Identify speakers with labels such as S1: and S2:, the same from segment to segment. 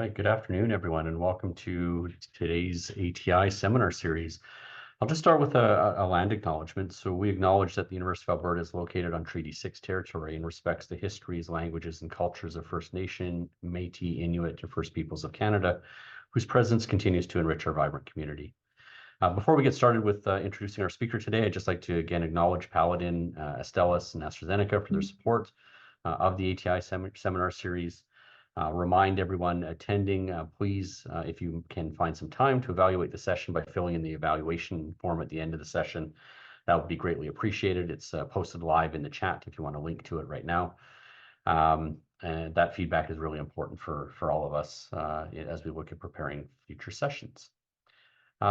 S1: right, good afternoon, everyone, and welcome to today's ATI seminar series. I'll just start with a land acknowledgement. So we acknowledge that the University of Alberta is located on Treaty 6 territory and respects the histories, languages, and cultures of First Nation, Métis, Inuit, and First Peoples of Canada, whose presence continues to enrich our vibrant community. Before we get started with introducing our speaker today, I'd just like to again acknowledge Paladin, Astellas, and AstraZeneca for their support of the ATI seminar series. Remind everyone attending, please, if you can find some time to evaluate the session by filling in the evaluation form at the end of the session. That would be greatly appreciated. It's posted live in the chat if you want to link to it right now. And that feedback is really important for all of us as we look at preparing future sessions.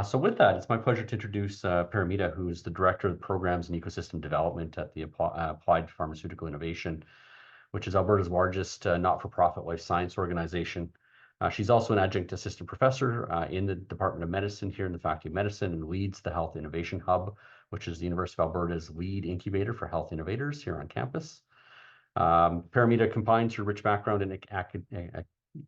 S1: So with that, it's my pleasure to introduce Paramita, who is the Director of Programs and Ecosystem Development at the Applied Pharmaceutical Innovation, which is Alberta's largest not-for-profit life science organization. She's also an adjunct assistant professor in the Department of Medicine here in the Faculty of Medicine and leads the Health Innovation Hub, which is the University of Alberta's lead incubator for health innovators here on campus. Paramita combines her rich background in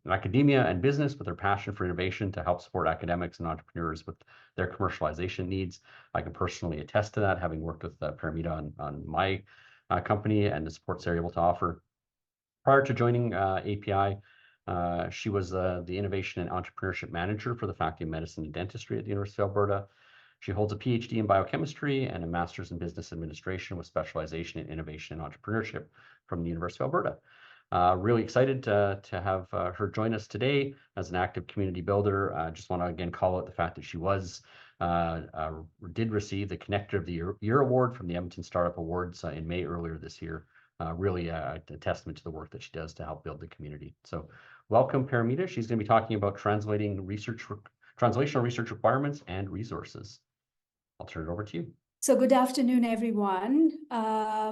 S1: academia and business with her passion for innovation to help support academics and entrepreneurs with their commercialization needs. I can personally attest to that, having worked with Paramita on my company and the supports they're able to offer. Prior to joining API, she was the Innovation and Entrepreneurship Manager for the Faculty of Medicine and Dentistry at the University of Alberta. She holds a PhD in Biochemistry and a Master's in Business Administration with specialization in Innovation and Entrepreneurship from the University of Alberta. Really excited to have her join us today as an active community builder. I just want to again call out the fact that she did receive the Connector of the Year Award from the Edmonton Startup Awards in May earlier this year. Really a testament to the work that she does to help build the community. So welcome, Paramita. She's going to be talking about translational research requirements and resources. I'll turn it over to you.
S2: So good afternoon, everyone. I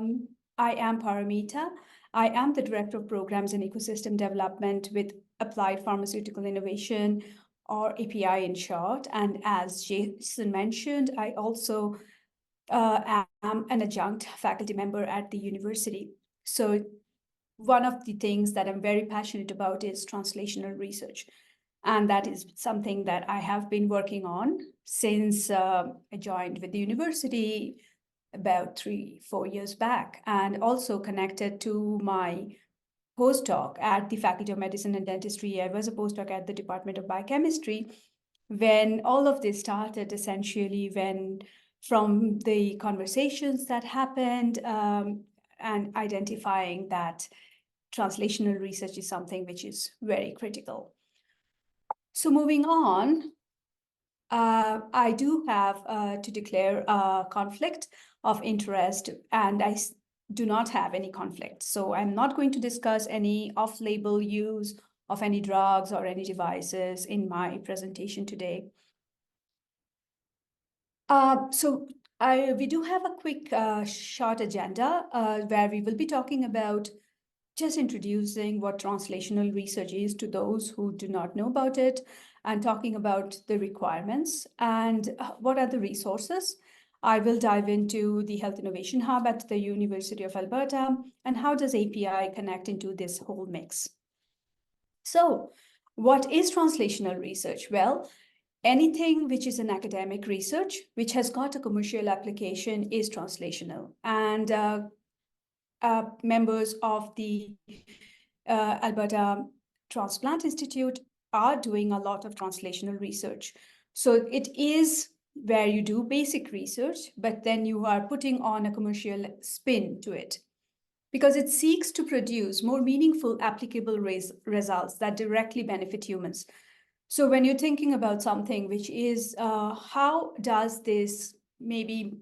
S2: am Paramita. I am the Director of Programs and Ecosystem Development with Applied Pharmaceutical Innovation, or API in short. And as Jason mentioned, I also am an adjunct faculty member at the university. So one of the things that I'm very passionate about is translational research. And that is something that I have been working on since I joined with the university about 3-4 years back, and also connected to my postdoc at the Faculty of Medicine and Dentistry. I was a postdoc at the Department of Biochemistry when all of this started, essentially from the conversations that happened and identifying that translational research is something which is very critical. So moving on, I do have to declare a conflict of interest, and I do not have any conflict. So I'm not going to discuss any off-label use of any drugs or any devices in my presentation today. We do have a quick short agenda where we will be talking about just introducing what translational research is to those who do not know about it, and talking about the requirements and what are the resources. I will dive into the Health Innovation Hub at the University of Alberta and how does API connect into this whole mix. So what is translational research? Well, anything which is an academic research, which has got a commercial application, is translational. And members of the Alberta Transplant Institute are doing a lot of translational research. So it is where you do basic research, but then you are putting on a commercial spin to it, because it seeks to produce more meaningful, applicable results that directly benefit humans. So when you're thinking about something which is, how does this maybe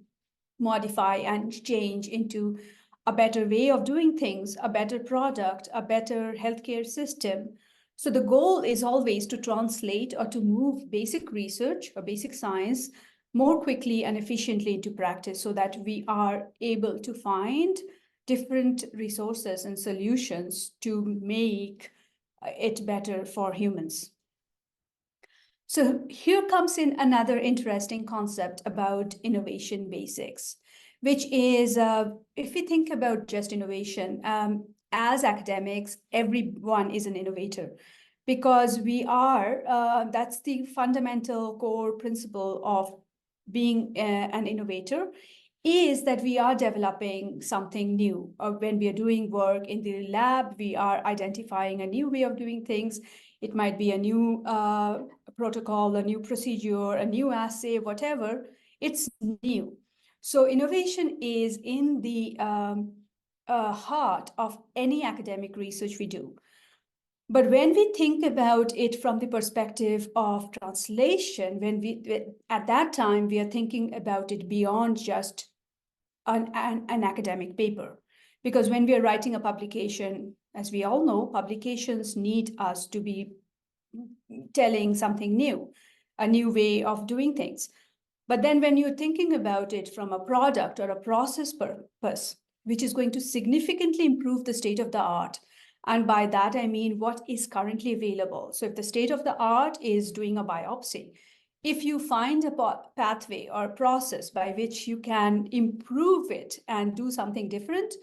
S2: modify and change into a better way of doing things, a better product, a better healthcare system? So the goal is always to translate or to move basic research or basic science more quickly and efficiently into practice so that we are able to find different resources and solutions to make it better for humans. So here comes in another interesting concept about innovation basics, which is, if we think about just innovation, as academics, everyone is an innovator. because that's the fundamental core principle of being an innovator, is that we are developing something new. Or when we are doing work in the lab, we are identifying a new way of doing things. It might be a new protocol, a new procedure, a new assay, whatever. It's new. So innovation is in the heart of any academic research we do. But when we think about it from the perspective of translation, at that time, we are thinking about it beyond just an academic paper. Because when we are writing a publication, as we all know, publications need us to be telling something new, a new way of doing things. But then when you're thinking about it from a product or a process purpose, which is going to significantly improve the state of the art, and by that, I mean what is currently available. So if the state of the art is doing a biopsy, if you find a pathway or process by which you can improve it and do something different,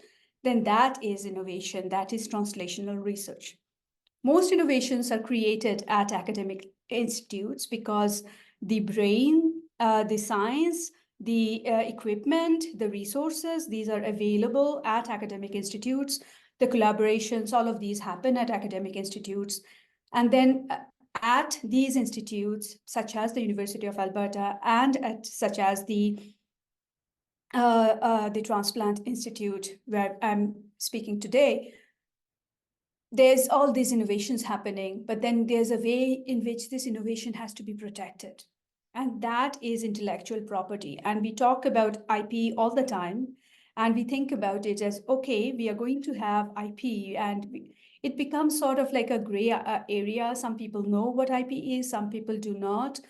S2: then that is innovation, that is translational research. Most innovations are created at academic institutes because the brain, the science, the equipment, the resources, these are available at academic institutes. The collaborations, all of these happen at academic institutes. And then at these institutes, such as the University of Alberta and such as the Transplant Institute, where I'm speaking today, there's all these innovations happening, but then there's a way in which this innovation has to be protected. And that is intellectual property. And we talk about IP all the time. And we think about it as, okay, we are going to have IP. And it becomes sort of like a gray area. Some people know what IP is, some people do not.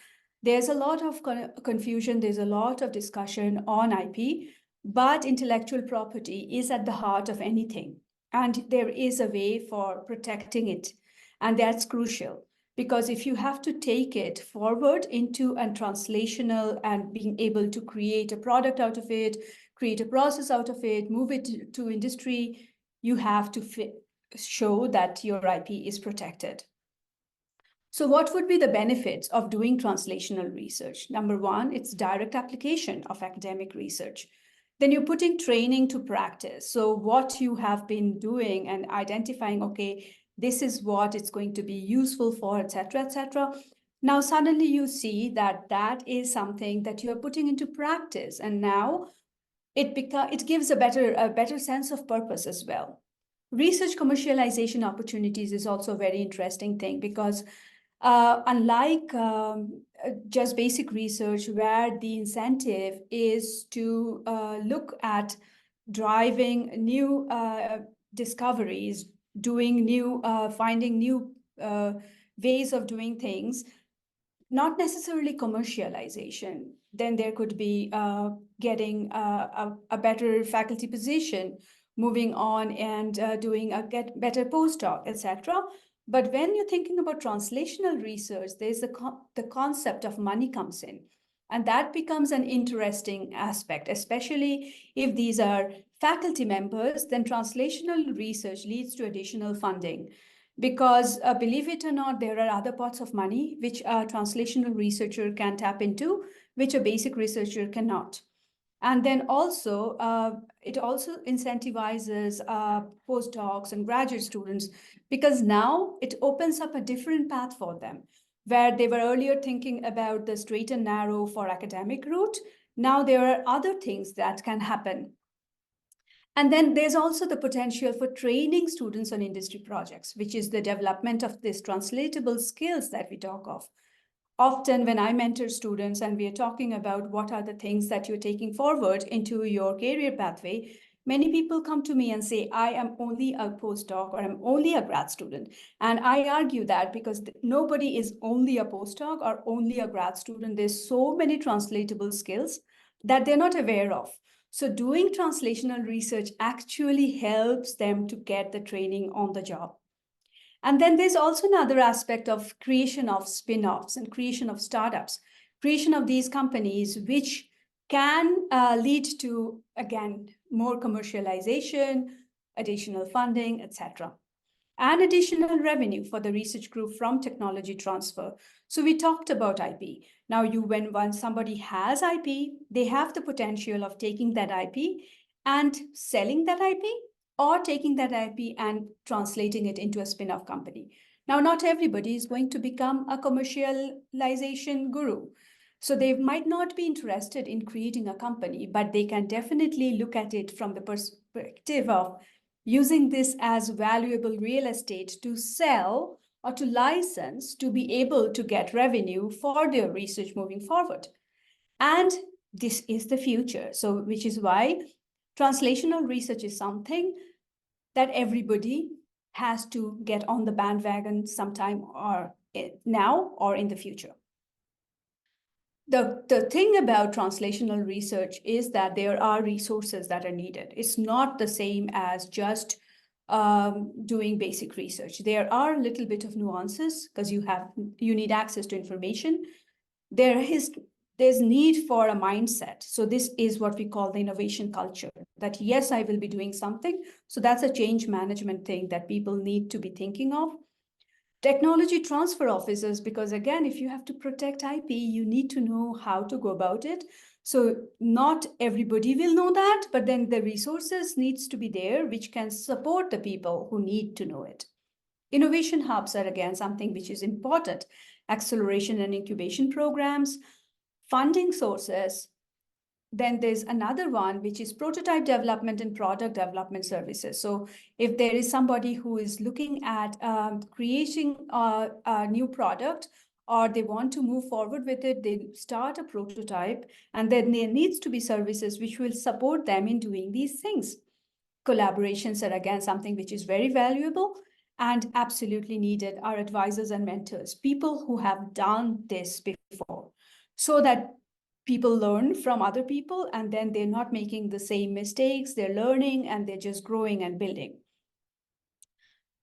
S2: There's a lot of confusion. There's a lot of discussion on IP. But intellectual property is at the heart of anything. And there is a way for protecting it. And that's crucial, because if you have to take it forward into a translational and being able to create a product out of it, create a process out of it, move it to industry, you have to show that your IP is protected. So what would be the benefits of doing translational research? Number one, it's direct application of academic research. Then you're putting training to practice. So what you have been doing and identifying, okay, this is what it's going to be useful for, et cetera, et cetera. Now, suddenly you see that that is something that you are putting into practice. And now it gives a better sense of purpose as well. Research commercialization opportunities is also a very interesting thing, because unlike just basic research, where the incentive is to look at driving new discoveries, finding new ways of doing things, not necessarily commercialization. Then there could be getting a better faculty position, moving on and doing a better postdoc, etc. But when you're thinking about translational research, there's the concept of money comes in. And that becomes an interesting aspect, especially if these are faculty members. Then translational research leads to additional funding. Because believe it or not, there are other pots of money which a translational researcher can tap into, which a basic researcher cannot. And then also, it also incentivizes postdocs and graduate students, because now it opens up a different path for them. Where they were earlier thinking about the straight and narrow for academic route, now there are other things that can happen. And then there's also the potential for training students on industry projects, which is the development of these translatable skills that we talk of. Often when I mentor students and we are talking about what are the things that you're taking forward into your career pathway, many people come to me and say, I am only a postdoc or I'm only a grad student. And I argue that because nobody is only a postdoc or only a grad student. There's so many translatable skills that they're not aware of. So doing translational research actually helps them to get the training on the job. And then there's also another aspect of creation of spin-offs and creation of startups, creation of these companies, which can lead to, again, more commercialization, additional funding, etc. and additional revenue for the research group from technology transfer. So we talked about IP. Now, once somebody has IP, they have the potential of taking that IP and selling that IP, or taking that IP and translating it into a spin-off company. Now, not everybody is going to become a commercialization guru. So they might not be interested in creating a company, but they can definitely look at it from the perspective of using this as valuable real estate to sell or to license to be able to get revenue for their research moving forward. And this is the future. So, which is why translational research is something that everybody has to get on the bandwagon sometime, or now or in the future. The thing about translational research is that there are resources that are needed. It's not the same as just doing basic research. There are a little bit of nuances because you need access to information. There's need for a mindset. So this is what we call the innovation culture, that yes, I will be doing something. So that's a change management thing that people need to be thinking of. Technology transfer officers, because again, if you have to protect IP, you need to know how to go about it. So not everybody will know that, but then the resources needs to be there, which can support the people who need to know it. Innovation hubs are again something which is important. Acceleration and incubation programs, funding sources. Then there's another one, which is prototype development and product development services. So if there is somebody who is looking at creating a new product, or they want to move forward with it, they start a prototype, and then there needs to be services which will support them in doing these things. Collaborations are again something which is very valuable and absolutely needed. Are advisors and mentors, people who have done this before, so that people learn from other people, and then they're not making the same mistakes, they're learning and they're just growing and building.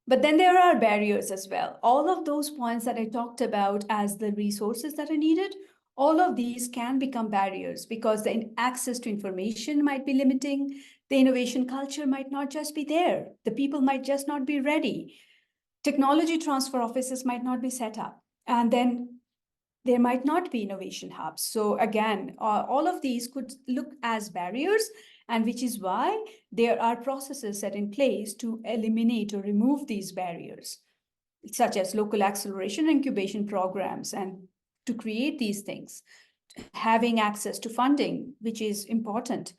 S2: But then there are barriers as well. All of those points that I talked about as the resources that are needed, all of these can become barriers because the access to information might be limiting. The innovation culture might not just be there. The people might just not be ready. Technology transfer offices might not be set up. And then there might not be innovation hubs. So again, all of these could look as barriers, and which is why there are processes set in place to eliminate or remove these barriers, such as local acceleration incubation programs, and to create these things, having access to funding, which is important,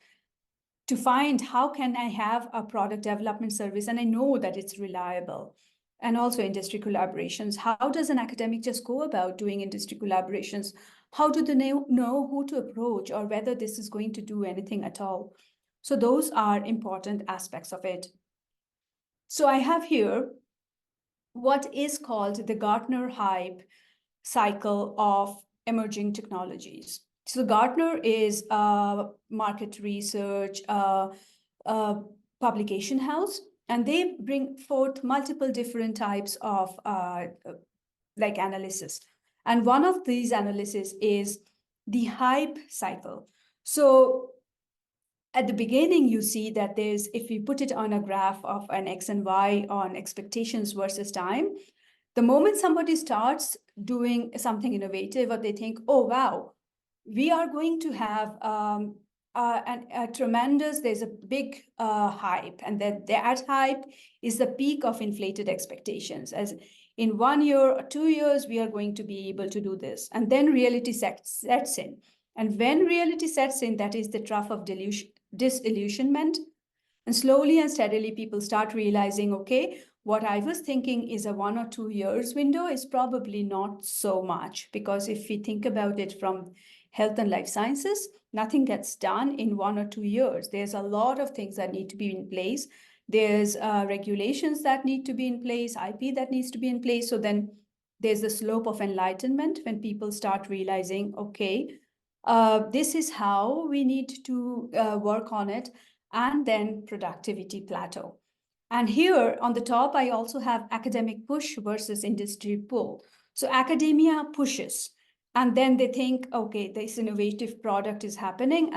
S2: to find how can I have a product development service and I know that it's reliable. And also industry collaborations. How does an academic just go about doing industry collaborations? How do they know who to approach, or whether this is going to do anything at all? So those are important aspects of it. So I have here what is called the Gartner hype cycle of emerging technologies. So Gartner is a market research publication house, and they bring forth multiple different types of like analysis. And one of these analysis is the hype cycle. So at the beginning, you see that if we put it on a graph of an X and Y on expectations versus time, the moment somebody starts doing something innovative, or they think, oh, wow, we are going to have there's a big hype, and that hype is the peak of inflated expectations. As in 1 year or 2 years, we are going to be able to do this. And then reality sets in. And when reality sets in, that is the trough of disillusionment. And slowly and steadily, people start realizing, okay, what I was thinking is a 1 or 2 years window is probably not so much, because if we think about it from health and life sciences, nothing gets done in 1 or 2 years. There's a lot of things that need to be in place. There's regulations that need to be in place, IP that needs to be in place. So then there's the slope of enlightenment when people start realizing, okay, this is how we need to work on it, and then productivity plateau. And here on the top, I also have academic push versus industry pull. So academia pushes, and then they think, okay, this innovative product is happening,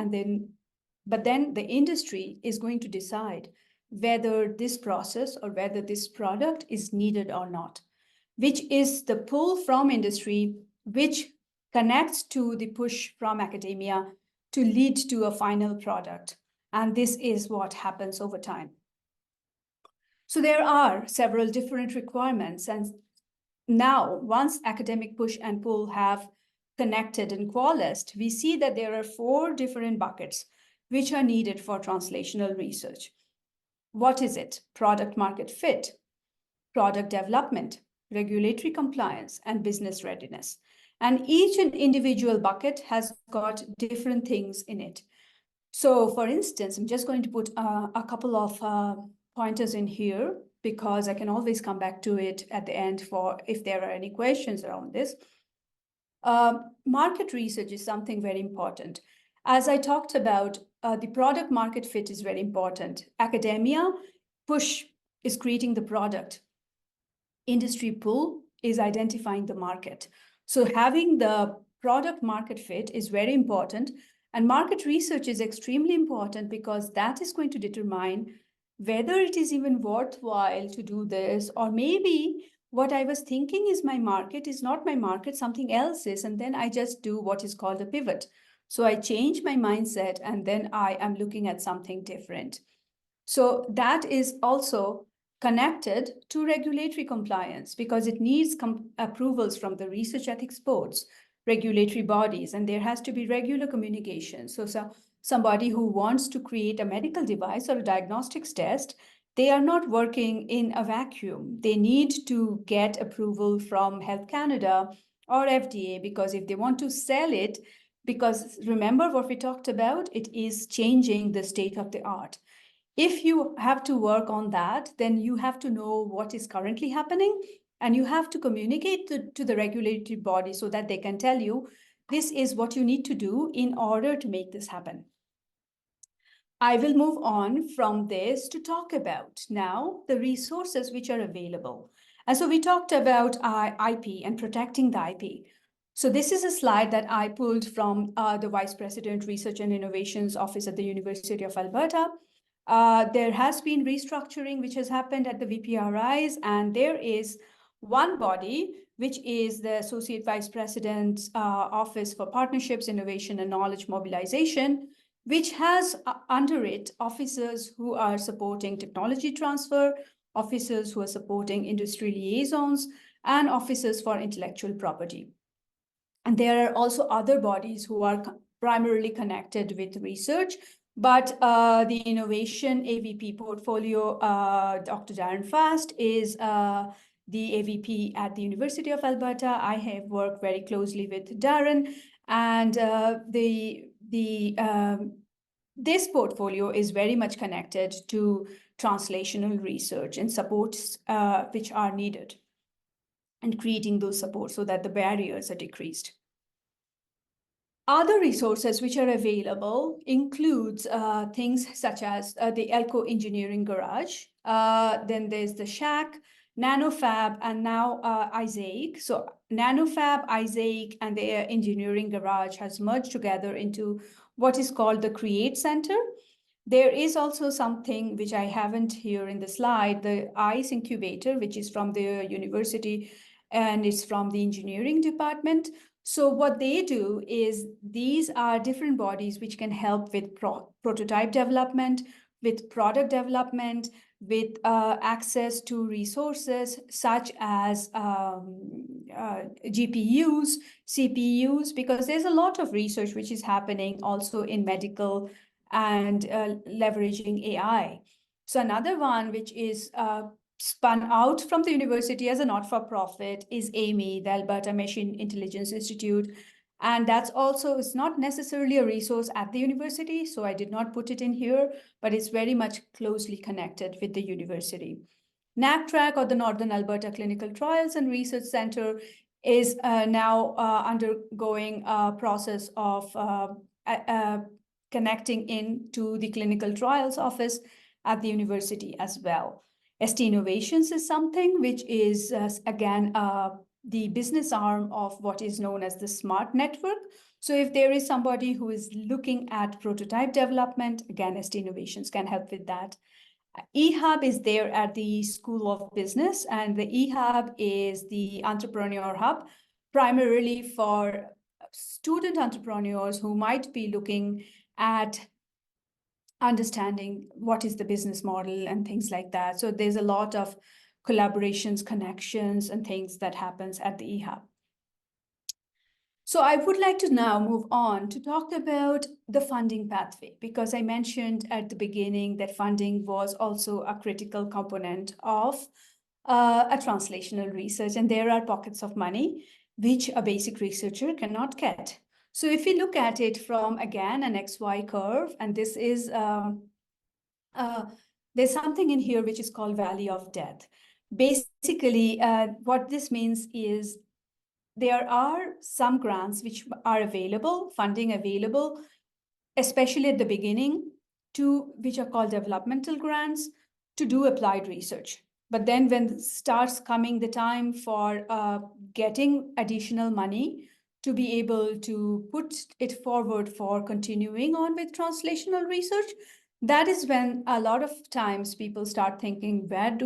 S2: but then the industry is going to decide, whether this process or whether this product is needed or not, which is the pull from industry, which connects to the push from academia to lead to a final product. And this is what happens over time. So there are several different requirements. And now, once academic push and pull have connected and coalesced, we see that there are 4 different buckets which are needed for translational research. What is it? Product market fit, product development, regulatory compliance, and business readiness. And each individual bucket has got different things in it. So for instance, I'm just going to put a couple of pointers in here because I can always come back to it at the end for if there are any questions around this. Market research is something very important. As I talked about, the product market fit is very important. Academia push is creating the product. Industry pull is identifying the market. So having the product market fit is very important. And market research is extremely important because that is going to determine whether it is even worthwhile to do this, or maybe what I was thinking is my market is not my market, something else is, and then I just do what is called a pivot. So I change my mindset and then I am looking at something different. So that is also connected to regulatory compliance because it needs approvals from the research ethics boards, regulatory bodies, and there has to be regular communication. So somebody who wants to create a medical device or a diagnostics test, they are not working in a vacuum. They need to get approval from Health Canada or FDA because if they want to sell it, because remember what we talked about, it is changing the state of the art. If you have to work on that, then you have to know what is currently happening and you have to communicate to the regulatory body so that they can tell you this is what you need to do in order to make this happen. I will move on from this to talk about now the resources which are available. And so we talked about IP and protecting the IP. So this is a slide that I pulled from the Vice President Research and Innovations Office at the University of Alberta. There has been restructuring which has happened at the VPRIs, and there is one body, which is the Associate Vice President's Office for Partnerships, Innovation, and Knowledge Mobilization, which has under it officers who are supporting technology transfer, officers who are supporting industry liaisons, and officers for intellectual property. And there are also other bodies who are primarily connected with research, but the innovation AVP portfolio, Dr. Darren Fast is the AVP at the University of Alberta. I have worked very closely with Darren, and this portfolio is very much connected to translational research and supports which are needed, and creating those supports so that the barriers are decreased. Other resources which are available includes things such as the Elko Engineering Garage. Then there's the Shack, NanoFab, and now Isaac. So NanoFab, Isaac, and the Engineering Garage has merged together into what is called the Create Center. There is also something which I haven't here in the slide, the ICE Incubator, which is from the university and it's from the engineering department. So what they do is these are different bodies which can help with prototype development, with product development, with access to resources such as GPUs, CPUs, because there's a lot of research which is happening also in medical and leveraging AI. So another one which is spun out from the university as a not-for-profit is AMI, the Alberta Machine Intelligence Institute. And that's also, it's not necessarily a resource at the university, so I did not put it in here, but it's very much closely connected with the university. NACTRAC, or the Northern Alberta Clinical Trials and Research Center, is now undergoing a process of connecting into the clinical trials office at the university as well. ST Innovations is something which is, again, the business arm of what is known as the SMART network. So if there is somebody who is looking at prototype development, again, ST Innovations can help with that. eHub is there at the School of Business, and the eHub is the entrepreneur hub, primarily for student entrepreneurs who might be looking at understanding what is the business model and things like that. So there's a lot of collaborations, connections, and things that happens at the eHub. So I would like to now move on to talk about the funding pathway, because I mentioned at the beginning that funding was also a critical component of a translational research, and there are pockets of money which a basic researcher cannot get. So if we look at it from, again, an XY curve, and this is, there's something in here which is called Valley of Death. Basically, what this means is there are some grants which are available, funding available, especially at the beginning, which are called developmental grants, to do applied research. But then when starts coming the time for getting additional money to be able to put it forward for continuing on with translational research, that is when a lot of times people start thinking, where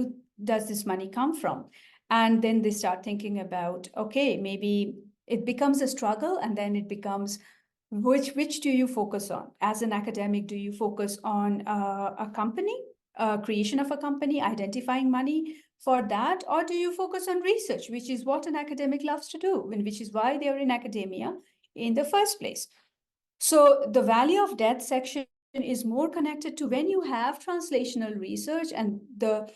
S2: does this money come from? And then they start thinking about, okay, maybe it becomes a struggle, and then it becomes, which do you focus on? As an academic, do you focus on a company, creation of a company, identifying money for that? Or do you focus on research, which is what an academic loves to do, and which is why they're in academia in the first place? So the Valley of Death section is more connected to when you have translational research and the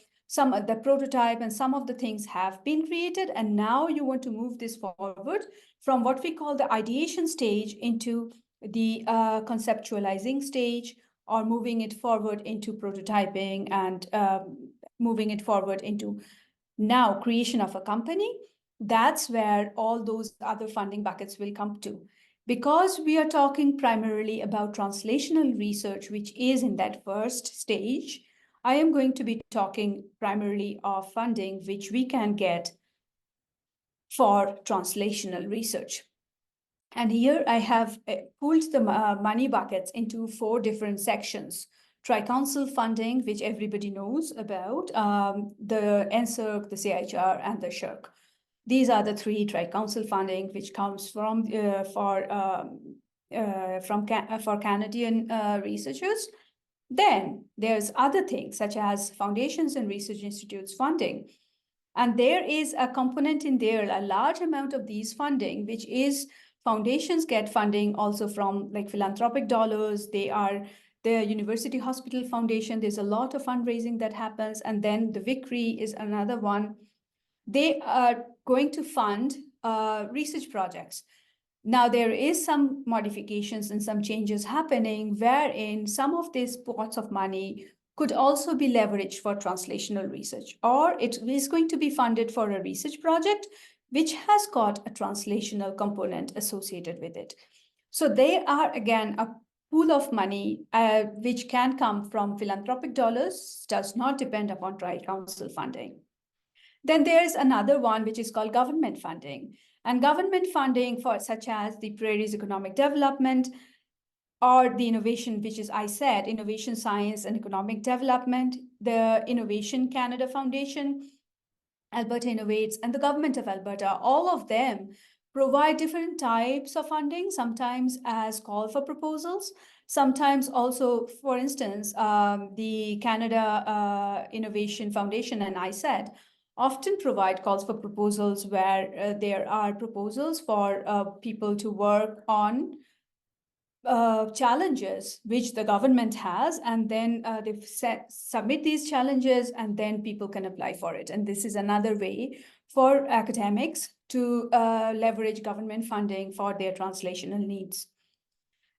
S2: prototype and some of the things have been created, and now you want to move this forward from what we call the ideation stage into the conceptualizing stage, or moving it forward into prototyping, and moving it forward into now creation of a company. That's where all those other funding buckets will come to. Because we are talking primarily about translational research, which is in that first stage, I am going to be talking primarily of funding which we can get for translational research. And here I have pulled the money buckets into 4 different sections. Tri-Council funding, which everybody knows about, the NSERC, the CIHR, and the SHRC. These are the 3 Tri-Council funding which comes from Canadian researchers. Then there's other things such as foundations and research institutes funding. And there is a component in there, a large amount of these funding, which is foundations get funding also from like philanthropic dollars. They are the University Hospital Foundation. There's a lot of fundraising that happens. And then the Victory is another one. They are going to fund research projects. Now, there is some modifications and some changes happening wherein some of these pots of money could also be leveraged for translational research, or it is going to be funded for a research project which has got a translational component associated with it. So they are, again, a pool of money which can come from philanthropic dollars, does not depend upon Tri-Council funding. Then there's another one which is called government funding. And government funding for such as the Prairie's economic development, or the innovation, which is, I said, innovation, science, and economic development, the Innovation Canada Foundation, Alberta Innovates, and the government of Alberta, all of them provide different types of funding, sometimes as call for proposals, sometimes also, for instance, the Canada Innovation Foundation and I said, often provide calls for proposals where there are proposals for people to work on challenges which the government has, and then they submit these challenges, and then people can apply for it. And this is another way for academics to leverage government funding for their translational needs.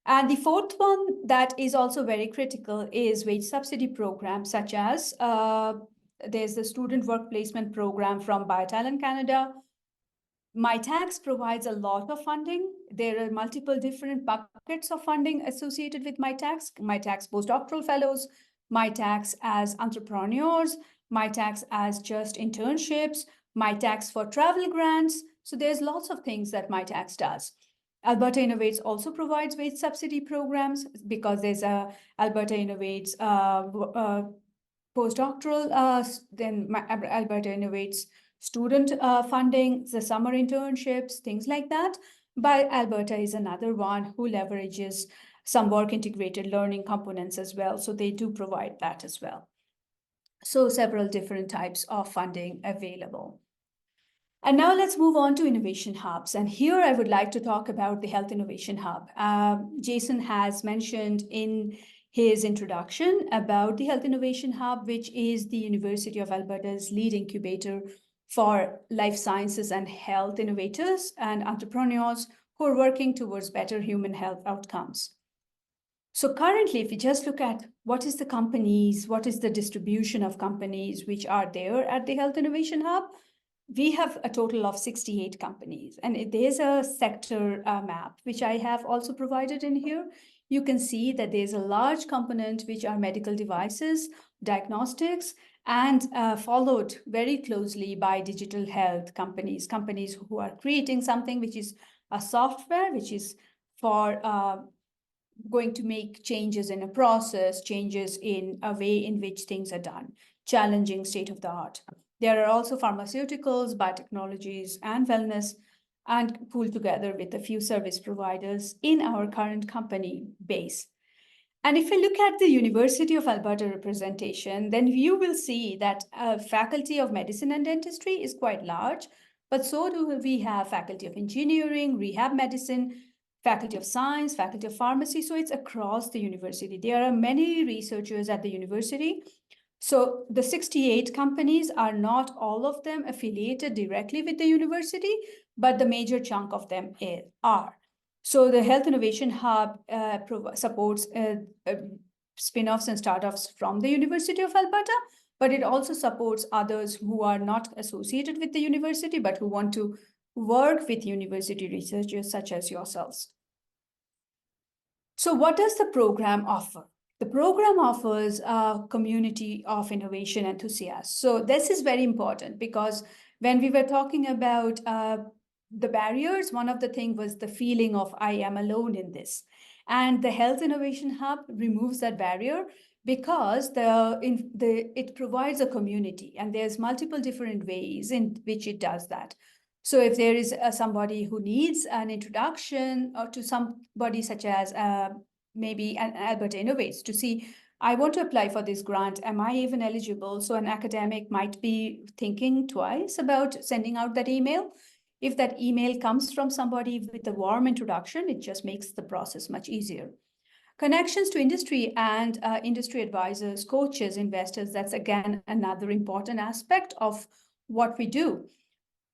S2: And the 4th one that is also very critical is wage subsidy programs, such as there's the Student Work Placement Program from BioTalent Canada. MyTax provides a lot of funding. There are multiple different buckets of funding associated with MyTax. MyTax postdoctoral fellows, MyTax as entrepreneurs, MyTax as just internships, MyTax for travel grants. So there's lots of things that MyTax does. Alberta Innovates also provides wage subsidy programs because there's a Alberta Innovates postdoctoral, Alberta Innovates student funding, the summer internships, things like that. But Alberta is another one who leverages some work integrated learning components as well. So they do provide that as well. So several different types of funding available. And now let's move on to innovation hubs. And here I would like to talk about the Health Innovation Hub. Jason has mentioned in his introduction about the Health Innovation Hub, which is the University of Alberta's lead incubator for life sciences and health innovators and entrepreneurs who are working towards better human health outcomes. So currently, if we just look at what is the companies, what is the distribution of companies which are there at the Health Innovation Hub, we have a total of 68 companies, and there's a sector map, which I have also provided in here. You can see that there's a large component, which are medical devices, diagnostics, and followed very closely by digital health companies, companies who are creating something which is a software, which is for going to make changes in a process, changes in a way in which things are done, challenging state of the art. There are also pharmaceuticals, biotechnologies, and wellness, and pooled together with a few service providers in our current company base. And if we look at the University of Alberta representation, then you will see that Faculty of Medicine and Dentistry is quite large, but so do we have Faculty of Engineering, Rehab Medicine, Faculty of Science, Faculty of Pharmacy. So it's across the university. There are many researchers at the university. So the 68 companies are not all of them affiliated directly with the university, but the major chunk of them are. So the Health Innovation Hub supports spin-offs and startups from the University of Alberta, but it also supports others who are not associated with the university, but who want to work with university researchers such as yourselves. So what does the program offer? The program offers a community of innovation enthusiasts. So this is very important because when we were talking about the barriers, one of the things was the feeling of I am alone in this. And the Health Innovation Hub removes that barrier because it provides a community, and there's multiple different ways in which it does that. So if there is somebody who needs an introduction or to somebody such as maybe an Alberta Innovates to see, I want to apply for this grant, am I even eligible? So an academic might be thinking twice about sending out that email. If that email comes from somebody with a warm introduction, it just makes the process much easier. Connections to industry and industry advisors, coaches, investors, that's again another important aspect of what we do.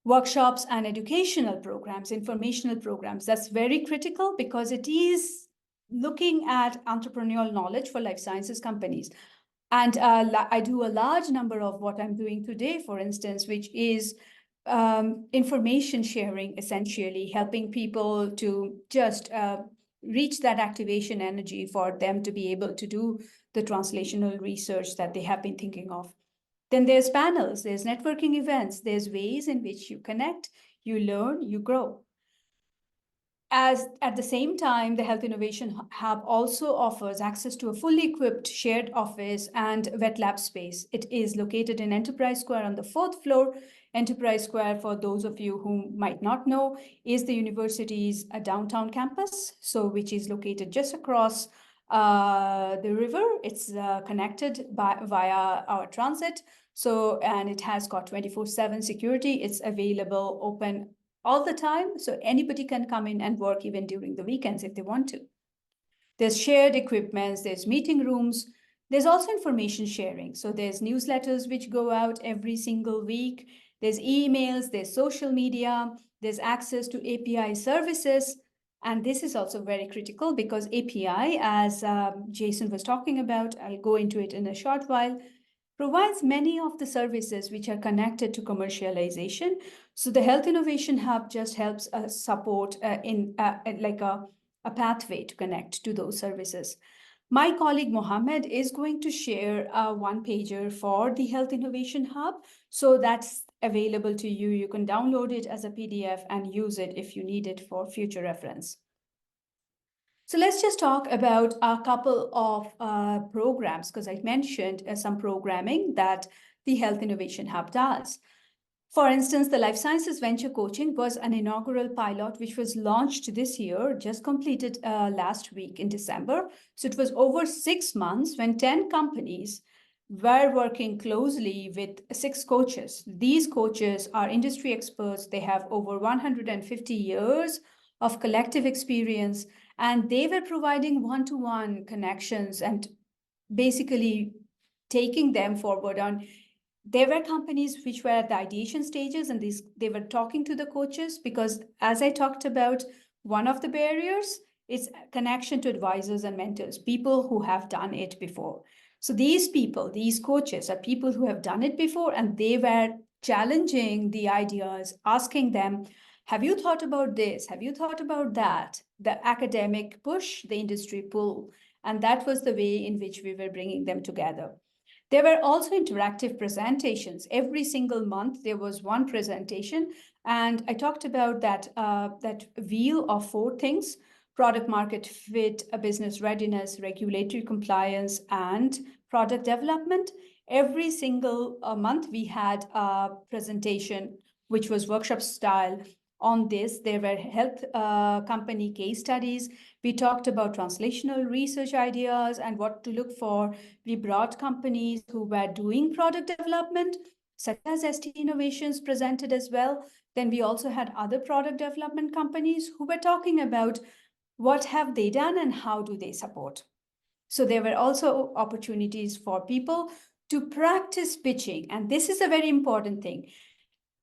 S2: Workshops and educational programs, informational programs, that's very critical because it is looking at entrepreneurial knowledge for life sciences companies. And I do a large number of what I'm doing today, for instance, which is information sharing, essentially helping people to just reach that activation energy for them to be able to do the translational research that they have been thinking of. Then there's panels, there's networking events, there's ways in which you connect, you learn, you grow. As at the same time, the Health Innovation Hub also offers access to a fully equipped shared office and wet lab space. It is located in Enterprise Square on the 4th floor. Enterprise Square, for those of you who might not know, is the university's downtown campus, so which is located just across the river. It's connected via our transit. So, and it has got 24/7 security. It's available, open all the time. So anybody can come in and work even during the weekends if they want to. There's shared equipments, there's meeting rooms. There's also information sharing. So there's newsletters which go out every single week. There's emails, there's social media, there's access to API services. And this is also very critical because API, as Jason was talking about, I'll go into it in a short while, provides many of the services which are connected to commercialization. So the Health Innovation Hub just helps us support like a pathway to connect to those services. My colleague Mohammed is going to share a one-pager for the Health Innovation Hub. So that's available to you. You can download it as a PDF and use it if you need it for future reference. So let's just talk about a couple of programs, because I mentioned some programming that the Health Innovation Hub does. For instance, the Life Sciences Venture Coaching was an inaugural pilot which was launched this year, just completed last week in December. So it was over 6 months when 10 companies were working closely with 6 coaches. These coaches are industry experts. They have over 150 years of collective experience, and they were providing one-to-one connections and basically taking them forward on. There were companies which were at the ideation stages, and they were talking to the coaches because, as I talked about, one of the barriers is connection to advisors and mentors, people who have done it before. So these people, these coaches, are people who have done it before, and they were challenging the ideas, asking them, have you thought about this? Have you thought about that? The academic push, the industry pull. And that was the way in which we were bringing them together. There were also interactive presentations. Every single month, there was one presentation. And I talked about that wheel of 4 things: product market fit, a business readiness, regulatory compliance, and product development. Every single month, we had a presentation, which was workshop style on this. There were health company case studies. We talked about translational research ideas and what to look for. We brought companies who were doing product development, such as ST Innovations, presented as well. Then we also had other product development companies who were talking about what have they done and how do they support. So there were also opportunities for people to practice pitching. And this is a very important thing.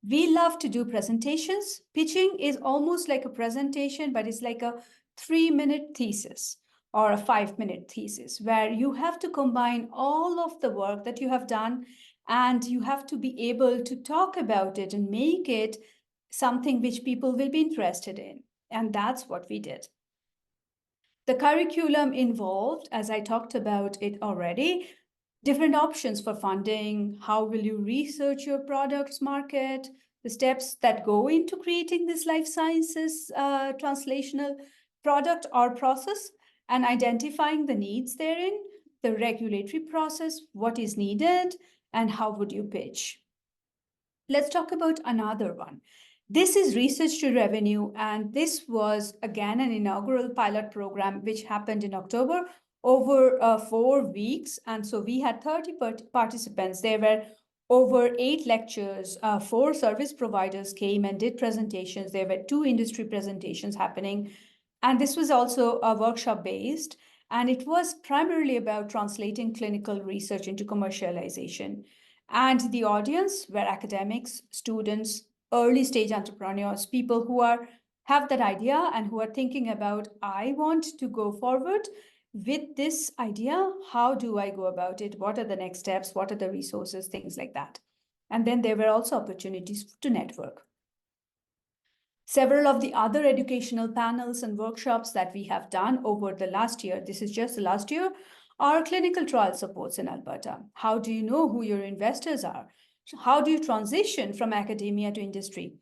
S2: We love to do presentations. Pitching is almost like a presentation, but it's like a 3-minute thesis or a 5-minute thesis, where you have to combine all of the work that you have done, and you have to be able to talk about it and make it something which people will be interested in. And that's what we did. The curriculum involved, as I talked about it already, different options for funding, how will you research your product's market, the steps that go into creating this life sciences translational product or process, and identifying the needs therein, the regulatory process, what is needed, and how would you pitch. Let's talk about another one. This is research to revenue, and this was again an inaugural pilot program which happened in October over 4 weeks. And so we had 30 participants. There were over 8 lectures. 4 service providers came and did presentations. There were 2 industry presentations happening. And this was also a workshop based, and it was primarily about translating clinical research into commercialization. And the audience were academics, students, early stage entrepreneurs, people who have that idea and who are thinking about, I want to go forward with this idea. How do I go about it? What are the next steps? What are the resources? Things like that. And then there were also opportunities to network. Several of the other educational panels and workshops that we have done over the last year, this is just the last year, are clinical trial supports in Alberta. How do you know who your investors are? How do you transition from academia to industry?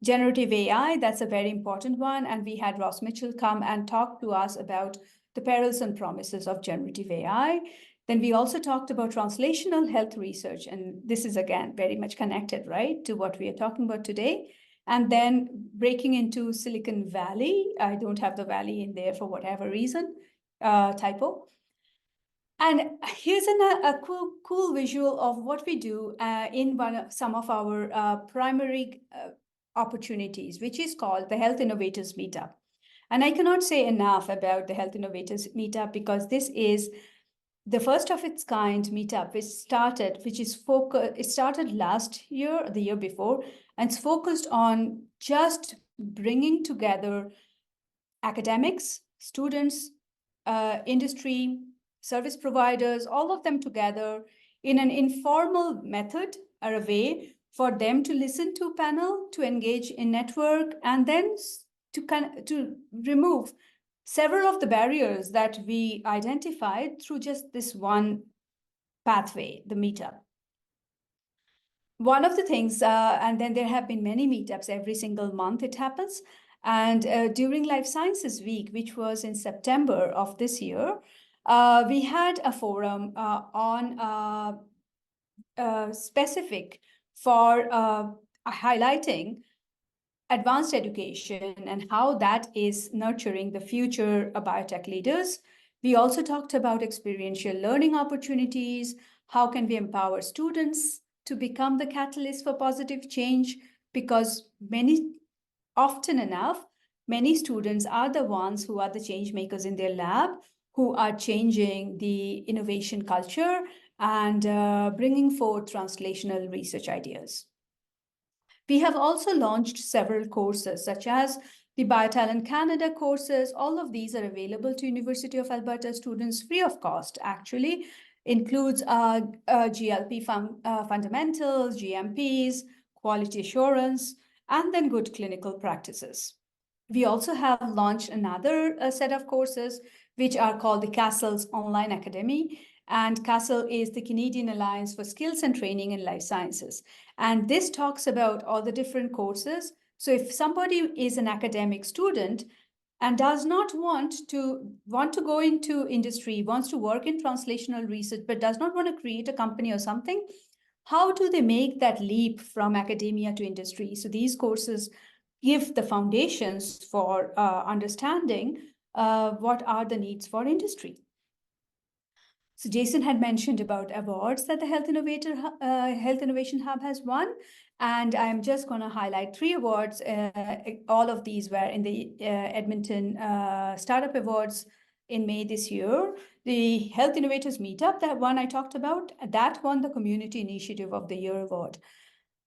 S2: Generative AI, that's a very important one. And we had Ross Mitchell come and talk to us about the perils and promises of generative AI. Then we also talked about translational health research. And this is, again, very much connected, right, to what we are talking about today. And then breaking into Silicon Valley. I don't have the valley in there for whatever reason, typo. And here's a cool visual of what we do in some of our primary opportunities, which is called the Health Innovators Meetup. And I cannot say enough about the Health Innovators Meetup, because this is the first of its kind meetup, it started last year, the year before, and it's focused on just bringing together academics, students, industry, service providers, all of them together in an informal method or a way for them to listen to panel, to engage in network, and then to remove several of the barriers that we identified through just this one pathway, the meetup. One of the things, and then there have been many meetups every single month it happens. And during Life Sciences Week, which was in September of this year, we had a forum on specific for highlighting advanced education and how that is nurturing the future biotech leaders. We also talked about experiential learning opportunities. How can we empower students to become the catalyst for positive change? Because often enough, many students are the ones who are the change makers in their lab, who are changing the innovation culture and bringing forth translational research ideas. We have also launched several courses, such as the Biotalent Canada courses. All of these are available to University of Alberta students free of cost, actually. Includes GLP fundamentals, GMPs, quality assurance, and then good clinical practices. We also have launched another set of courses, which are called the CASTLE's Online Academy. And CASTLE is the Canadian Alliance for Skills and Training in Life Sciences. And this talks about all the different courses. So if somebody is an academic student and does not want to go into industry, wants to work in translational research, but does not want to create a company or something, how do they make that leap from academia to industry? So these courses give the foundations for understanding what are the needs for industry. So Jason had mentioned about awards that the Health Innovation Hub has won, and I'm just going to highlight 3 awards. All of these were in the Edmonton Startup Awards in May this year. The Health Innovators Meetup, that one I talked about, that won the Community Initiative of the Year award.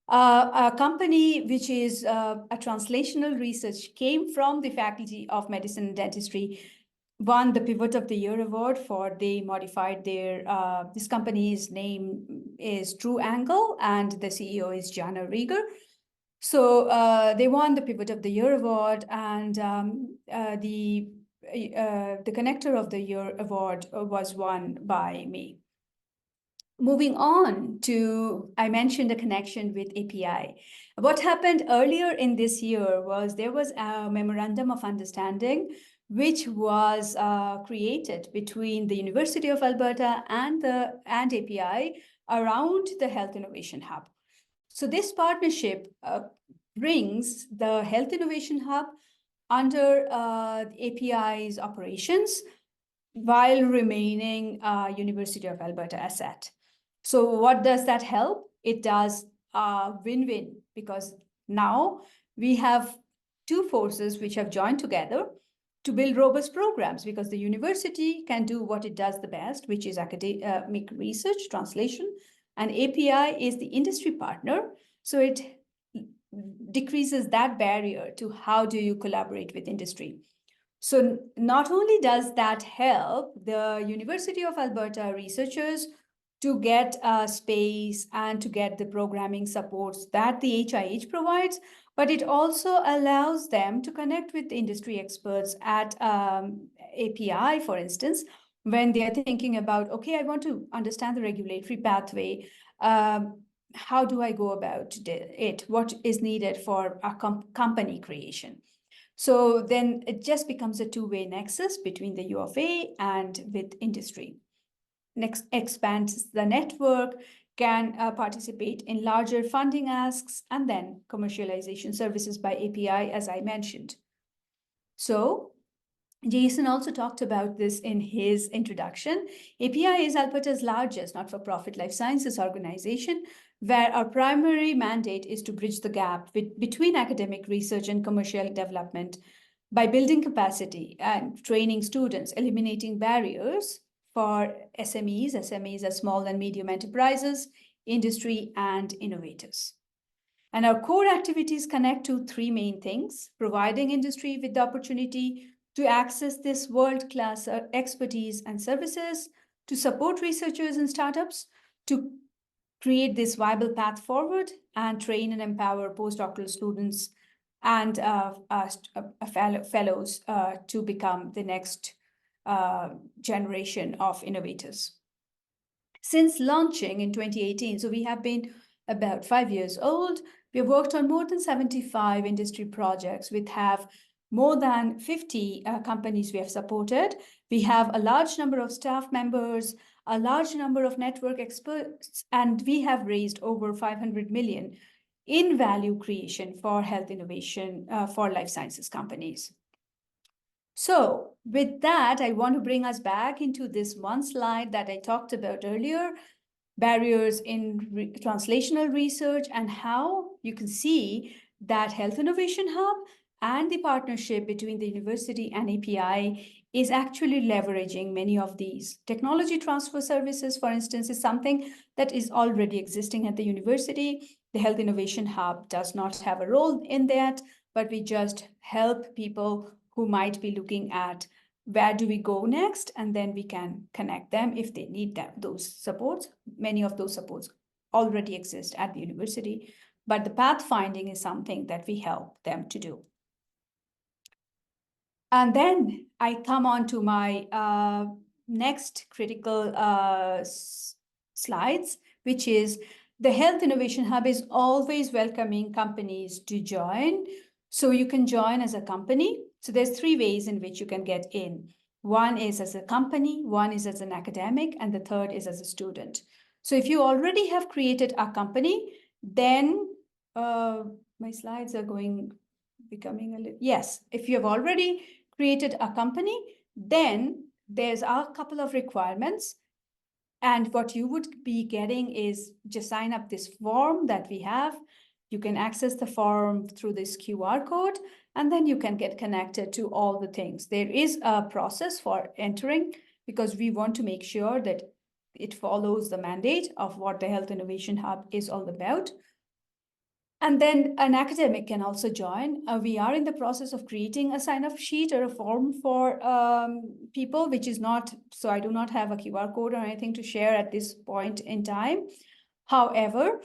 S2: A company which is a translational research came from the Faculty of Medicine and Dentistry, won the Pivot of the Year award for they modified their, this company's name is True Angle and the CEO is Jana Rieger. So they won the Pivot of the Year award, and the Connector of the Year award was won by me. Moving on to, I mentioned a connection with API. What happened earlier in this year was there was a memorandum of understanding which was created between the University of Alberta and API around the Health Innovation Hub. So this partnership brings the Health Innovation Hub under API's operations while remaining University of Alberta asset. So what does that help? It does win-win, because now we have 2 forces which have joined together to build robust programs, because the university can do what it does the best, which is academic research, translation, and API is the industry partner. So it decreases that barrier to how do you collaborate with industry. So not only does that help the University of Alberta researchers to get space and to get the programming supports that the HIH provides, but it also allows them to connect with industry experts at API, for instance, when they are thinking about, okay, I want to understand the regulatory pathway. How do I go about it? What is needed for a company creation? So then it just becomes a 2-way nexus between the U of A and with industry. Next, expands the network, can participate in larger funding asks, and then commercialization services by API, as I mentioned. So Jason also talked about this in his introduction. API is Alberta's largest not-for-profit life sciences organization, where our primary mandate is to bridge the gap between academic research and commercial development by building capacity and training students, eliminating barriers for SMEs are small and medium enterprises, industry, and innovators. And our core activities connect to 3 main things: providing industry with the opportunity to access this world-class expertise and services, to support researchers and startups, to create this viable path forward, and train and empower postdoctoral students and fellows to become the next generation of innovators. Since launching in 2018, so we have been about 5 years old, We've worked on more than 75 industry projects. We have more than 50 companies we have supported. We have a large number of staff members, a large number of network experts, and we have raised over 500 million in value creation for health innovation for life sciences companies. So with that, I want to bring us back into this one slide that I talked about earlier, barriers in translational research, and how you can see that Health Innovation Hub and the partnership between the university and API is actually leveraging many of these. Technology transfer services, for instance, is something that is already existing at the university. The Health Innovation Hub does not have a role in that, but we just help people who might be looking at where do we go next, and then we can connect them if they need those supports. Many of those supports already exist at the university, but the pathfinding is something that we help them to do. And then I come on to my next critical slides, which is the Health Innovation Hub is always welcoming companies to join. So you can join as a company. So there's 3 ways in which you can get in. One is as a company, one is as an academic, and the third is as a student. So if you already have created a company, then my slides are becoming a little, yes. If you have already created a company, then there's a couple of requirements. And what you would be getting is just sign up this form that we have. You can access the form through this QR code, and then you can get connected to all the things. There is a process for entering because we want to make sure that it follows the mandate of what the Health Innovation Hub is all about. And then an academic can also join. We are in the process of creating a sign-up sheet or a form for people, which is not, so I do not have a QR code or anything to share at this point in time. However,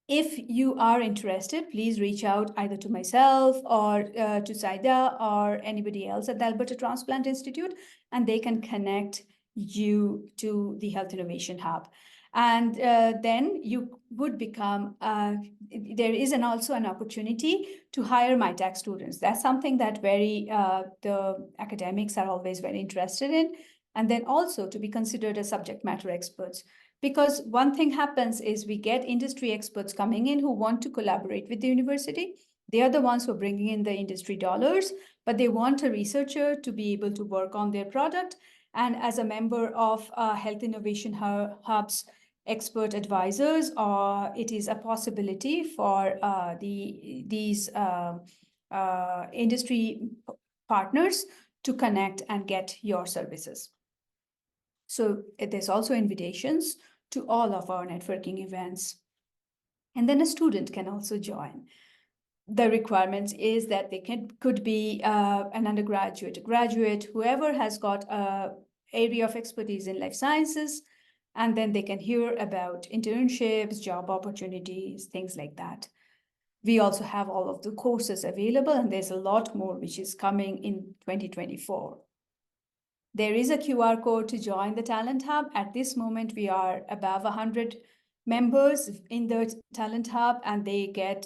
S2: if you are interested, please reach out either to myself or to Saida or anybody else at the Alberta Transplant Institute, and they can connect you to the Health Innovation Hub. And then you would become, there is also an opportunity to hire MyTech students. That's something that the academics are always very interested in. And then also to be considered as subject matter experts. Because one thing happens is we get industry experts coming in who want to collaborate with the university. They are the ones who are bringing in the industry dollars, but they want a researcher to be able to work on their product. And as a member of Health Innovation Hub's expert advisors, it is a possibility for these industry partners to connect and get your services. So there's also invitations to all of our networking events. And then a student can also join. The requirements is that they could be an undergraduate, a graduate, whoever has got an area of expertise in life sciences, and then they can hear about internships, job opportunities, things like that. We also have all of the courses available, and there's a lot more which is coming in 2024. There is a QR code to join the Talent Hub. At this moment, we are above 100 members in the Talent Hub, and they get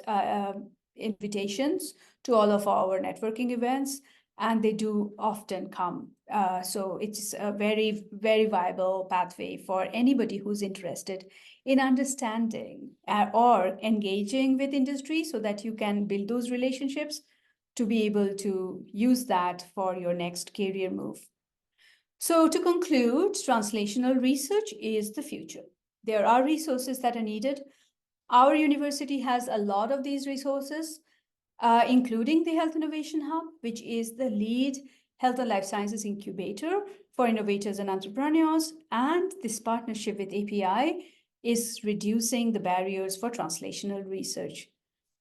S2: invitations to all of our networking events, and they do often come. So it's a very, very viable pathway for anybody who's interested in understanding or engaging with industry so that you can build those relationships to be able to use that for your next career move. So to conclude, translational research is the future. There are resources that are needed. Our university has a lot of these resources, including the Health Innovation Hub, which is the lead health and life sciences incubator for innovators and entrepreneurs. And this partnership with API is reducing the barriers for translational research.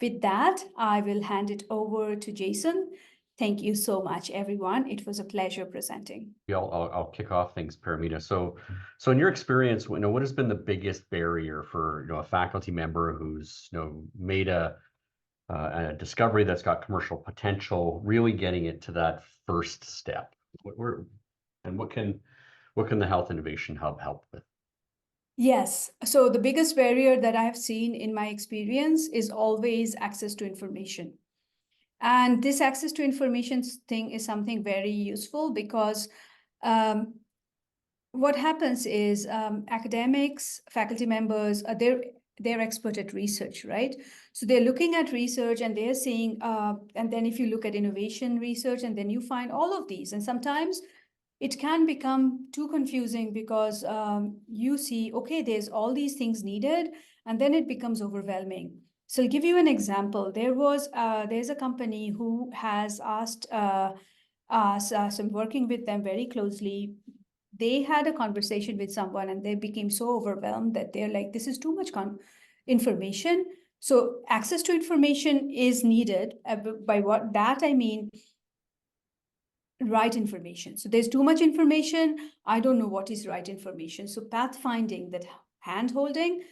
S2: With that, I will hand it over to Jason. Thank you so much, everyone. It was a pleasure presenting.
S1: I'll kick off things, Paramita. So in your experience, what has been the biggest barrier for a faculty member who's made a discovery that's got commercial potential, really getting it to that first step? What can the Health Innovation Hub help with?
S2: Yes. So the biggest barrier that I have seen in my experience is always access to information. And this access to information thing is something very useful because um, what happens is academics, faculty members, they're expert at research, right? So they're looking at research and they're seeing, and then if you look at innovation research, and then you find all of these, and sometimes it can become too confusing because you see, okay, there's all these things needed, and then it becomes overwhelming. So I'll give you an example. There's a company who has asked us, so I'm working with them very closely. They had a conversation with someone and they became so overwhelmed that they're like, this is too much information. So access to information is needed. By what that I mean, right information. So there's too much information. I don't know what is right information. So pathfinding, that hand holding,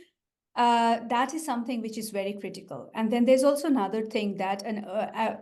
S2: that is something which is very critical. And then there's also another thing that an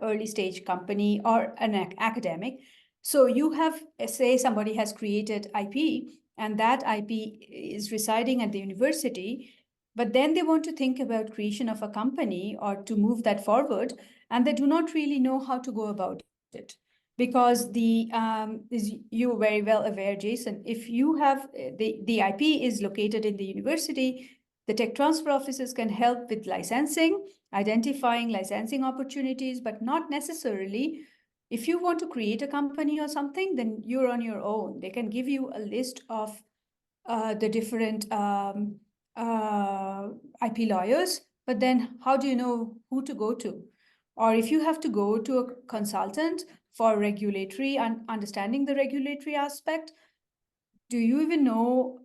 S2: early stage company or an academic. So you have, say, somebody has created IP, and that IP is residing at the university, but then they want to think about creation of a company or to move that forward, and they do not really know how to go about it. Because as you're very well aware, Jason, if you have the IP is located in the university, the tech transfer officers can help with licensing, identifying licensing opportunities, but not necessarily. If you want to create a company or something, then you're on your own. They can give you a list of the different IP lawyers, but then how do you know who to go to? Or if you have to go to a consultant for regulatory and understanding the regulatory aspect, do you even know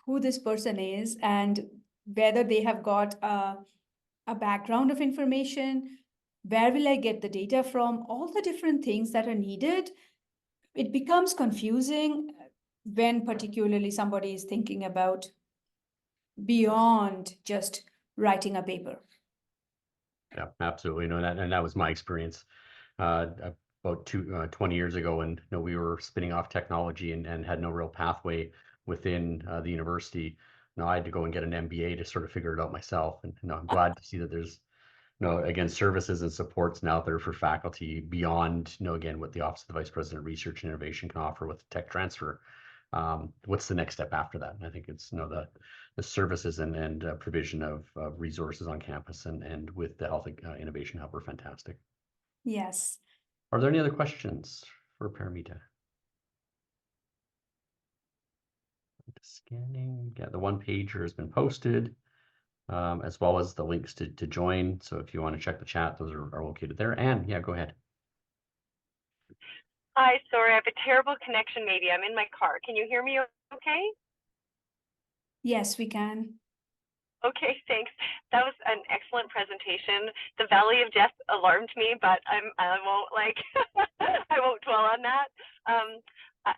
S2: who this person is and whether they have got a background of information? Where will I get the data from? All the different things that are needed. It becomes confusing when particularly somebody is thinking about beyond just writing a paper.
S1: Yeah, absolutely. No, and that was my experience uh, about 20 years ago when we were spinning off technology and had no real pathway within the university. I had to go and get an MBA to sort of figure it out myself. And I'm glad to see that there's again, services and supports now there for faculty beyond, again, what the Office of the Vice President of Research and Innovation can offer with tech transfer. What's the next step after that? And I think it's, the services and provision of resources on campus and with the Health Innovation Hub are fantastic.
S2: Yes.
S1: Are there any other questions for Paramita? Scanning. Yeah, the one pager has been posted. As well as the links to join. So if you want to check the chat, those are located there. And yeah, go ahead.
S3: Hi, sorry, I have a terrible connection maybe. I'm in my car. Can you hear me okay?
S2: Yes, we can.
S3: Okay, thanks. That was an excellent presentation. The Valley of Death alarmed me, but I won't I won't dwell on that.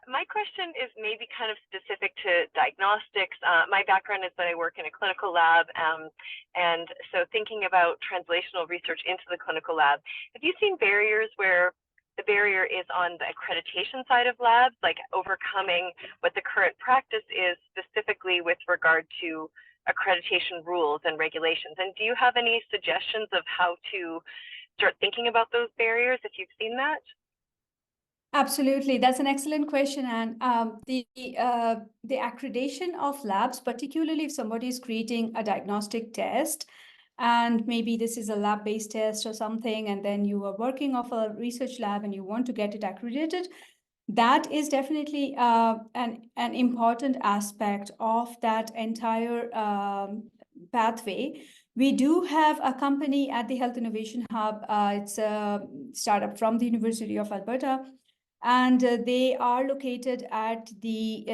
S3: My question is maybe kind of specific to diagnostics. My background is that I work in a clinical lab, and so thinking about translational research into the clinical lab, have you seen barriers where the barrier is on the accreditation side of labs, like overcoming what the current practice is specifically with regard to accreditation rules and regulations? And do you have any suggestions of how to start thinking about those barriers if you've seen that?
S2: Absolutely, that's an excellent question. And the accreditation of labs, particularly if somebody is creating a diagnostic test, and maybe this is a lab-based test or something, and then you are working off a research lab and you want to get it accredited, that is definitely an important aspect of that entire pathway. We do have a company at the Health Innovation Hub. It's a startup from the University of Alberta, and they are located at the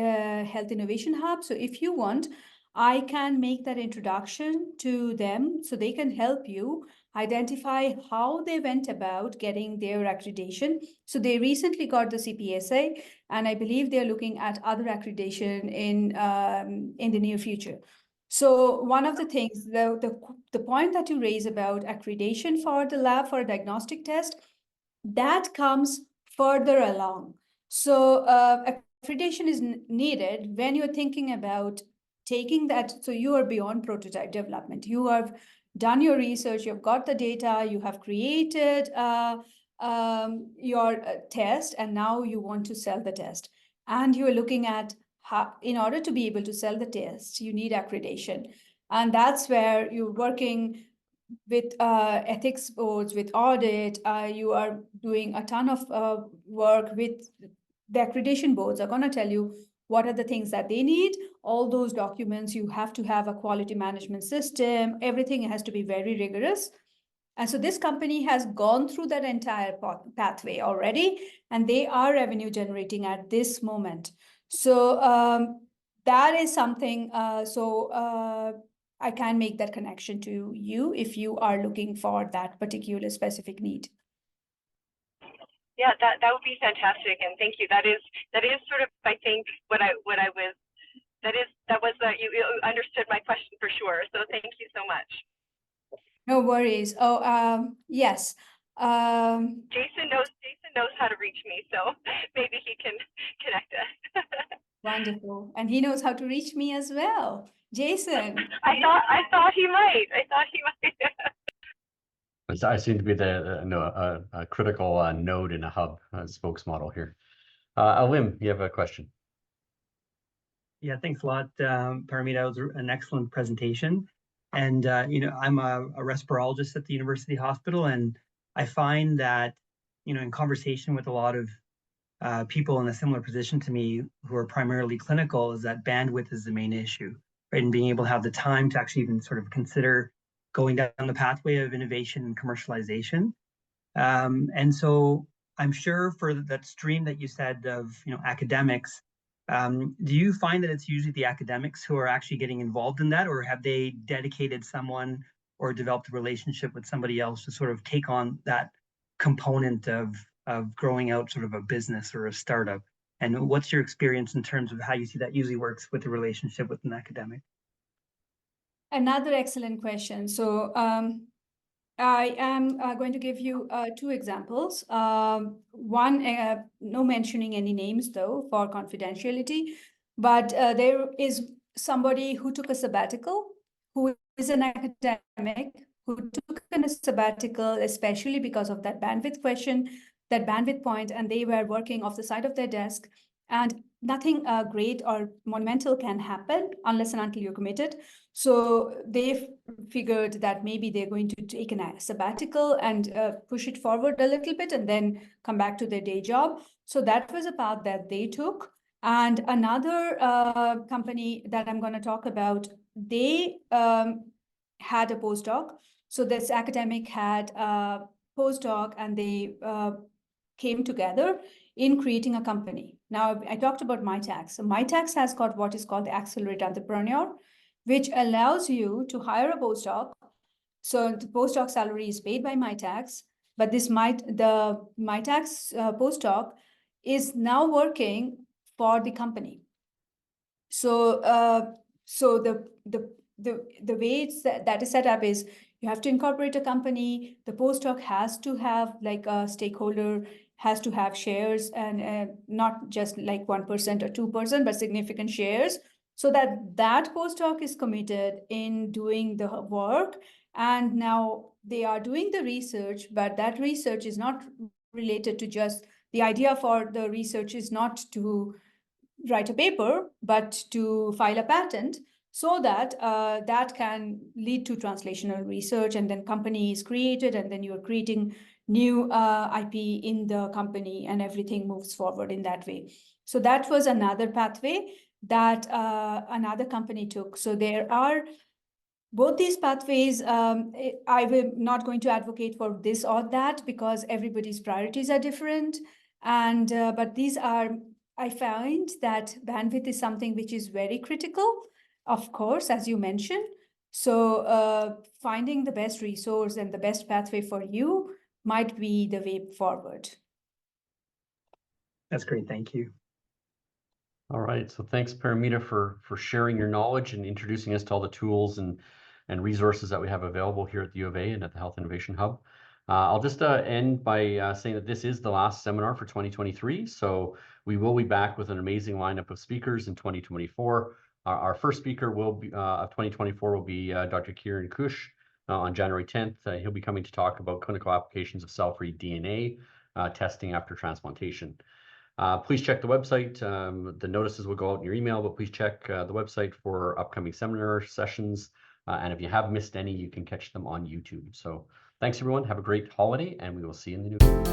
S2: Health Innovation Hub. So if you want, I can make that introduction to them so they can help you identify how they went about getting their accreditation. So they recently got the CPSA, and I believe they're looking at other accreditation in the near future. So one of the things, the point that you raise about accreditation for the lab for a diagnostic test, that comes further along. So accreditation is needed when you're thinking about taking that, so you are beyond prototype development. You have done your research, you've got the data, you have created your test, and now you want to sell the test. And you're looking at how, in order to be able to sell the test, you need accreditation. And that's where you're working with ethics boards, with audit, you are doing a ton of work with the accreditation boards are going to tell you what are the things that they need. All those documents, you have to have a quality management system. Everything has to be very rigorous. And so this company has gone through that entire pathway already, and they are revenue generating at this moment. So that is something, I can make that connection to you if you are looking for that particular specific need.
S3: Yeah, that would be fantastic, and thank you. That is sort of, I think, what I was. That was you understood my question for sure. So thank you so much.
S2: No worries. Oh, yes.
S3: Jason knows how to reach me, so maybe he can connect us.
S2: Wonderful, and he knows how to reach me as well. Jason.
S3: I thought he might.
S1: I seem to be a critical node in a hub spokes model here. Alim, you have a question.
S4: Yeah, thanks a lot, Paramita. That was an excellent presentation. And, I'm a respirologist at the University Hospital, and I find that, in conversation with a lot of people in a similar position to me who are primarily clinical, is that bandwidth is the main issue, right? And being able to have the time to actually even sort of consider going down the pathway of innovation and commercialization. And so I'm sure for that stream that you said of, academics, do you find that it's usually the academics who are actually getting involved in that, or have they dedicated someone or developed a relationship with somebody else to sort of take on that component of growing out sort of a business or a startup? And what's your experience in terms of how you see that usually works with the relationship with an academic?
S2: Another excellent question. So I am going to give you two examples. One, no mentioning any names though, for confidentiality, but there is somebody who took a sabbatical, who is an academic, who took a sabbatical, especially because of that bandwidth question, that bandwidth point, and they were working off the side of their desk, and nothing great or monumental can happen unless and until you're committed. So they've figured that maybe they're going to take a sabbatical and push it forward a little bit and then come back to their day job. So that was a path that they took. And another company that I'm going to talk about, they had a postdoc. So this academic had a postdoc, and they came together in creating a company. Now, I talked about MyTax. So MyTax has got what is called the Accelerate Entrepreneur, which allows you to hire a postdoc. So the postdoc salary is paid by MyTax, but the MyTax postdoc is now working for the company. So the way that is set up is you have to incorporate a company. The postdoc has to have like a stakeholder, has to have shares, and not just like 1% or 2%, but significant shares, so that postdoc is committed in doing the work. And now they are doing the research, but that research is not related to just, the idea for the research is not to write a paper, but to file a patent, so that that can lead to translational research, and then company is created, and then you're creating new IP in the company, and everything moves forward in that way. So that was another pathway that another company took. So there are both these pathways. I will not going to advocate for this or that, because everybody's priorities are different. And but these are, I find that bandwidth is something which is very critical, of course, as you mentioned. So finding the best resource and the best pathway for you might be the way forward.
S4: That's great. Thank you.
S1: All right. So thanks, Paramita, for sharing your knowledge and introducing us to all the tools and resources that we have available here at the U of A and at the Health Innovation Hub. I'll just end by saying that this is the last seminar for 2023. So we will be back with an amazing lineup of speakers in 2024. Our first speaker will be of 2024 will be Dr. Kieran Kush on January 10th. He'll be coming to talk about clinical applications of cell-free DNA testing after transplantation. Please check the website. The notices will go out in your email, but please check the website for upcoming seminar sessions. And if you have missed any, you can catch them on YouTube. So thanks, everyone. Have a great holiday, and we will see you in the new year.